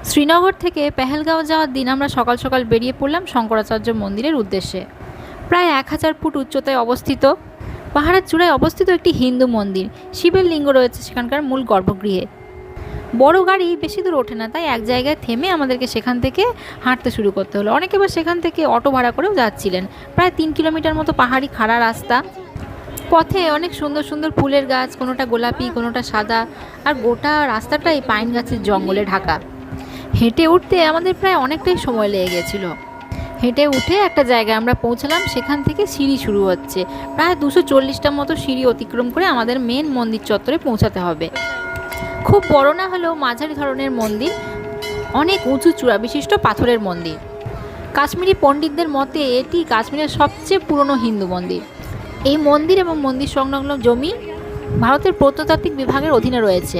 শ্রীনগর থেকে পেহেলগাঁও যাওয়ার দিন আমরা সকাল সকাল বেরিয়ে পড়লাম শঙ্করাচার্য মন্দিরের উদ্দেশ্যে। প্রায় 1000 ফুট উচ্চতায় অবস্থিত পাহাড়ের চূড়ায় অবস্থিত একটি হিন্দু মন্দির। শিবের লিঙ্গ রয়েছে সেখানকার মূল গর্ভগৃহে। বড় গাড়ি বেশি দূর ওঠে না, তাই এক জায়গায় থেমে আমাদেরকে সেখান থেকে হাঁটতে শুরু করতে হলো। অনেকে আবার সেখান থেকে অটো ভাড়া করেও যাচ্ছিলেন। প্রায় 3 কিলোমিটার মতো পাহাড়ি খাড়া রাস্তা। পথে অনেক সুন্দর সুন্দর ফুলের গাছ, কোনোটা গোলাপি কোনোটা সাদা, আর গোটা রাস্তাটাই পাইন গাছের জঙ্গলে ঢাকা। হেঁটে উঠতে আমাদের প্রায় অনেকটাই সময় লেগে গেছিল। হেঁটে উঠে একটা জায়গায় আমরা পৌঁছালাম, সেখান থেকে সিঁড়ি শুরু হচ্ছে। প্রায় 240টা মতো সিঁড়ি অতিক্রম করে আমাদের মেন মন্দির চত্বরে পৌঁছাতে হবে। খুব বড় না হলেও মাঝারি ধরনের মন্দির, অনেক উঁচু চূড়া বিশিষ্ট পাথরের মন্দির। কাশ্মীরি পণ্ডিতদের মতে এটি কাশ্মীরের সবচেয়ে পুরনো হিন্দু মন্দির। এই মন্দির এবং মন্দির সংলগ্ন জমি ভারতের প্রত্নতাত্ত্বিক বিভাগের অধীনে রয়েছে।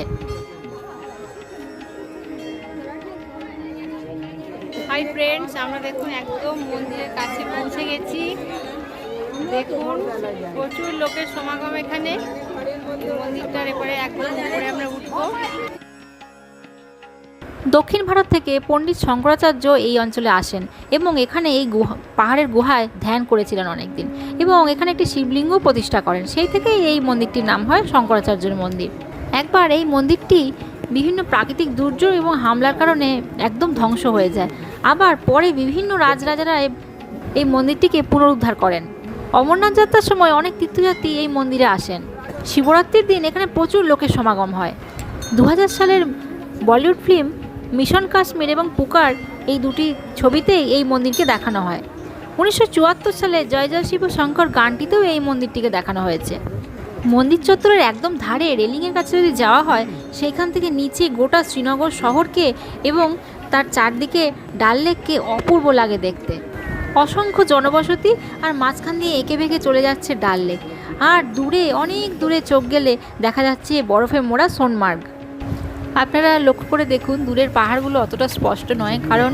হাই ফ্রেন্ডস, আমরা দেখুন একদম মন্দিরের কাছে পৌঁছে গেছি। দেখুন প্রচুর লোকের সমাগম এখানে। মন্দিরটার এবারে একদম উপরে আমরা উঠবো। দক্ষিণ ভারত থেকে পণ্ডিত শঙ্করাচার্য এই অঞ্চলে আসেন এবং এখানে এই পাহাড়ের গুহায় ধ্যান করেছিলেন অনেকদিন, এবং এখানে একটি শিবলিঙ্গ প্রতিষ্ঠা করেন। সেই থেকেই এই মন্দিরটির নাম হয় শঙ্করাচার্যের মন্দির। একবার এই মন্দিরটি বিভিন্ন প্রাকৃতিক দুর্যোগ এবং হামলার কারণে একদম ধ্বংস হয়ে যায়। আবার পরে বিভিন্ন রাজরাজারা এই মন্দিরটিকে পুনরুদ্ধার করেন। অমরনাথ যাত্রার সময় অনেক তীর্থযাত্রী এই মন্দিরে আসেন। শিবরাত্রির দিন এখানে প্রচুর লোকের সমাগম হয়। 2000 সালের বলিউড ফিল্ম মিশন কাশ্মীর এবং পুকার এই দুটি ছবিতেই এই মন্দিরকে দেখানো হয়। 1974 সালে জয় জয় শিব শঙ্কর গানটিতেও এই মন্দিরটিকে দেখানো হয়েছে। মন্দির চত্বরের একদম ধারে রেলিংয়ের কাছে যদি যাওয়া হয়, সেইখান থেকে নিচে গোটা শ্রীনগর শহরকে এবং তার চারদিকে ডাল লেককে অপূর্ব লাগে দেখতে। অসংখ্য জনবসতি, আর মাঝখান দিয়ে এঁকে বেঁকে চলে যাচ্ছে ডাল লেক, আর দূরে অনেক দূরে চোখ গেলে দেখা যাচ্ছে বরফে মোড়া সোনমার্গ। আপনারা লক্ষ্য করে দেখুন, দূরের পাহাড়গুলো অতটা স্পষ্ট নয়, কারণ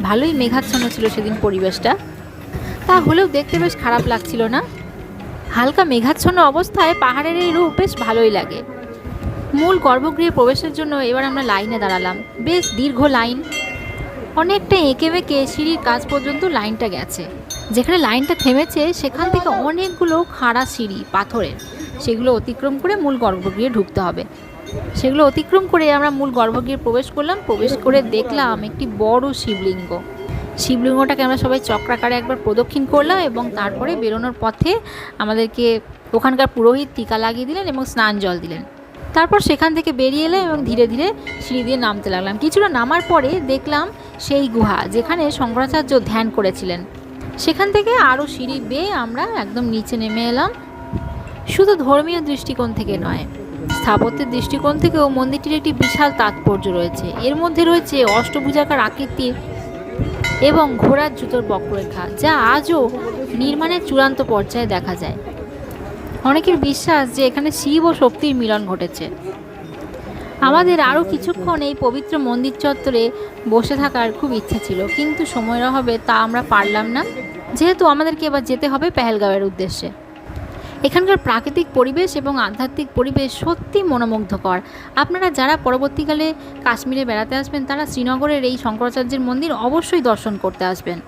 ভালোই মেঘাচ্ছন্ন ছিল সেদিন পরিবেশটা। তা হলেও দেখতে বেশ খারাপ লাগছিল না। হালকা মেঘাচ্ছন্ন অবস্থায় পাহাড়ের এই রূপ বেশ ভালোই লাগে। মূল গর্ভগৃহে প্রবেশের জন্য এবার আমরা লাইনে দাঁড়ালাম। বেশ দীর্ঘ লাইন, অনেকটা এঁকে বেঁকে সিঁড়ির কাছ পর্যন্ত লাইনটা গেছে। যেখানে লাইনটা থেমেছে সেখান থেকে অনেকগুলো খাড়া সিঁড়ি পাথরের, সেগুলো অতিক্রম করে মূল গর্ভগৃহে ঢুকতে হবে। সেগুলো অতিক্রম করে আমরা মূল গর্ভগৃহে প্রবেশ করলাম। প্রবেশ করে দেখলাম একটি বড় শিবলিঙ্গ। শিবলিঙ্গটাকে আমরা সবাই চক্রাকারে একবার প্রদক্ষিণ করলাম, এবং তারপরে বেরোনোর পথে আমাদেরকে ওখানকার পুরোহিত টিকা লাগিয়ে দিলেন এবং স্নান জল দিলেন। তারপর সেখান থেকে বেরিয়ে এলাম এবং ধীরে ধীরে সিঁড়ি দিয়ে নামতে লাগলাম। কিছুটা নামার পরে দেখলাম সেই গুহা যেখানে শঙ্করাচার্য ধ্যান করেছিলেন। সেখান থেকে আরও সিঁড়ি বেয়ে আমরা একদম নিচে নেমে এলাম। শুধু ধর্মীয় দৃষ্টিকোণ থেকে নয়, স্থাপত্যের দৃষ্টিকোণ থেকেও মন্দিরটির একটি বিশাল তাৎপর্য রয়েছে। এর মধ্যে রয়েছে অষ্টভুজাকার আকৃতির এবং ঘোড়ার জুতোর বক্ররেখা, যা আজও নির্মাণের চূড়ান্ত পর্যায়ে দেখা যায়। অনেকের বিশ্বাস যে এখানে শিব ও শক্তির মিলন ঘটেছে। আমাদের আরও কিছুক্ষণ এই পবিত্র মন্দির চত্বরে বসে থাকার খুব ইচ্ছা ছিল, কিন্তু সময়ের অভাবে তা আমরা পারলাম না, যেহেতু আমাদেরকে এবার যেতে হবে পেহেলগাঁওয়ের উদ্দেশ্যে। এখানকার প্রাকৃতিক পরিবেশ এবং আধ্যাত্মিক পরিবেশ সত্যি মনোমুগ্ধকর। আপনারা যারা পরবর্তীকালে কাশ্মীরে বেড়াতে আসবেন, তারা শ্রীনগরের এই শঙ্করাচার্যের মন্দির অবশ্যই দর্শন করতে আসবেন।